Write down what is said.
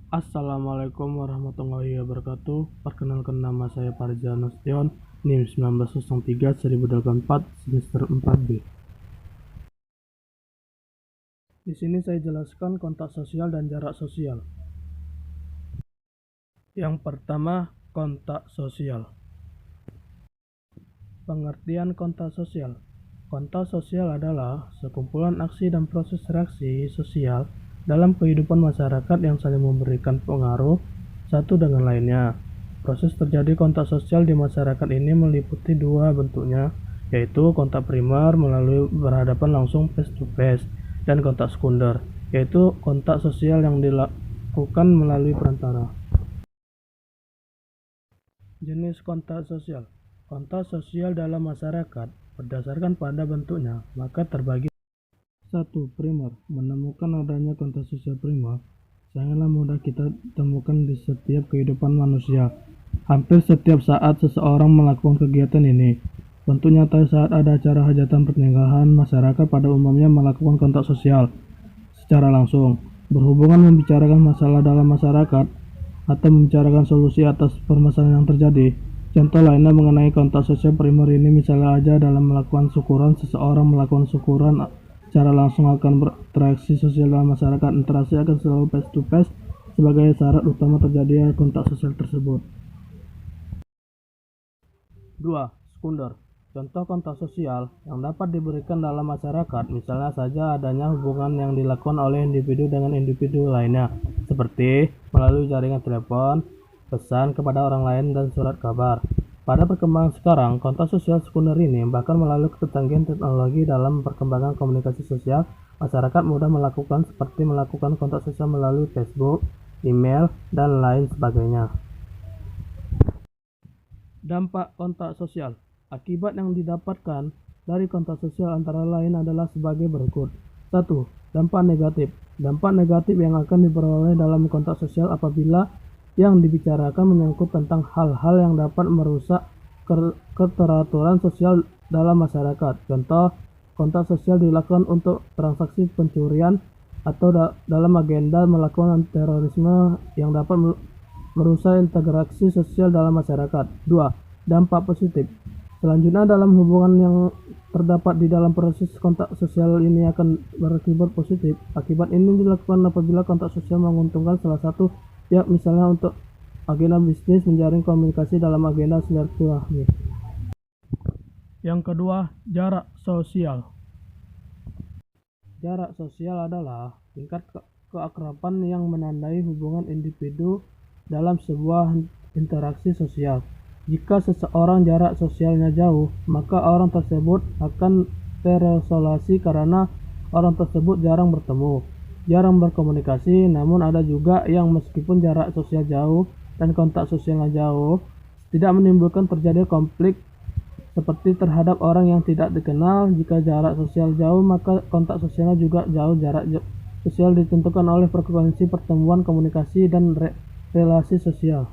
Assalamualaikum warahmatullahi wabarakatuh. Perkenalkan, nama saya Parja Nasution, NIM 1903-1084, semester 4B. Di sini saya jelaskan kontak sosial dan jarak sosial. Yang pertama, kontak sosial. Pengertian kontak sosial. Kontak sosial adalah sekumpulan aksi dan proses reaksi sosial dalam kehidupan masyarakat yang saling memberikan pengaruh satu dengan lainnya. Proses terjadi kontak sosial di masyarakat ini meliputi dua bentuknya, yaitu kontak primer melalui berhadapan langsung face to face, dan kontak sekunder, yaitu kontak sosial yang dilakukan melalui perantara. Jenis kontak sosial. Kontak sosial dalam masyarakat berdasarkan pada bentuknya, maka terbagi. 1. Primer. Menemukan adanya kontak sosial primer sangatlah mudah kita temukan di setiap kehidupan manusia. Hampir setiap saat seseorang melakukan kegiatan ini. Bentuk nyata saat ada acara hajatan pernikahan, masyarakat pada umumnya melakukan kontak sosial secara langsung, berhubungan membicarakan masalah dalam masyarakat atau membicarakan solusi atas permasalahan yang terjadi. Contoh lainnya mengenai kontak sosial primer ini misalnya aja dalam melakukan syukuran, seseorang melakukan syukuran secara langsung akan berinteraksi sosial dalam masyarakat. Interaksi akan selalu face to face sebagai syarat utama terjadinya kontak sosial tersebut. 2. Sekunder. Contoh kontak sosial yang dapat diberikan dalam masyarakat misalnya saja adanya hubungan yang dilakukan oleh individu dengan individu lainnya, seperti melalui jaringan telepon, pesan kepada orang lain, dan surat kabar. Pada perkembangan sekarang, kontak sosial sekunder ini bahkan melalui kecanggihan teknologi dalam perkembangan komunikasi sosial, masyarakat mudah melakukan seperti melakukan kontak sosial melalui Facebook, email, dan lain sebagainya. Dampak kontak sosial. Akibat yang didapatkan dari kontak sosial antara lain adalah sebagai berikut. 1. Dampak negatif. Dampak negatif yang akan diperoleh dalam kontak sosial apabila yang dibicarakan menyangkut tentang hal-hal yang dapat merusak keteraturan sosial dalam masyarakat. Contoh, kontak sosial dilakukan untuk transaksi pencurian atau dalam agenda melakukan terorisme yang dapat merusak integrasi sosial dalam masyarakat. 2. Dampak positif. Selanjutnya, dalam hubungan yang terdapat di dalam proses kontak sosial ini akan berakibat positif. Akibat ini dilakukan apabila kontak sosial menguntungkan salah satu pihak, misalnya untuk agenda bisnis, menjaring komunikasi dalam agenda silaturahmi. Yang kedua, jarak sosial. Jarak sosial adalah tingkat keakraban yang menandai hubungan individu dalam sebuah interaksi sosial. Jika seseorang jarak sosialnya jauh, maka orang tersebut akan terisolasi karena orang tersebut jarang bertemu, jarang berkomunikasi. Namun ada juga yang meskipun jarak sosial jauh dan kontak sosialnya jauh, tidak menimbulkan terjadi konflik seperti terhadap orang yang tidak dikenal. Jika jarak sosial jauh, maka kontak sosialnya juga jauh. Jarak sosial ditentukan oleh frekuensi pertemuan, komunikasi, dan relasi sosial.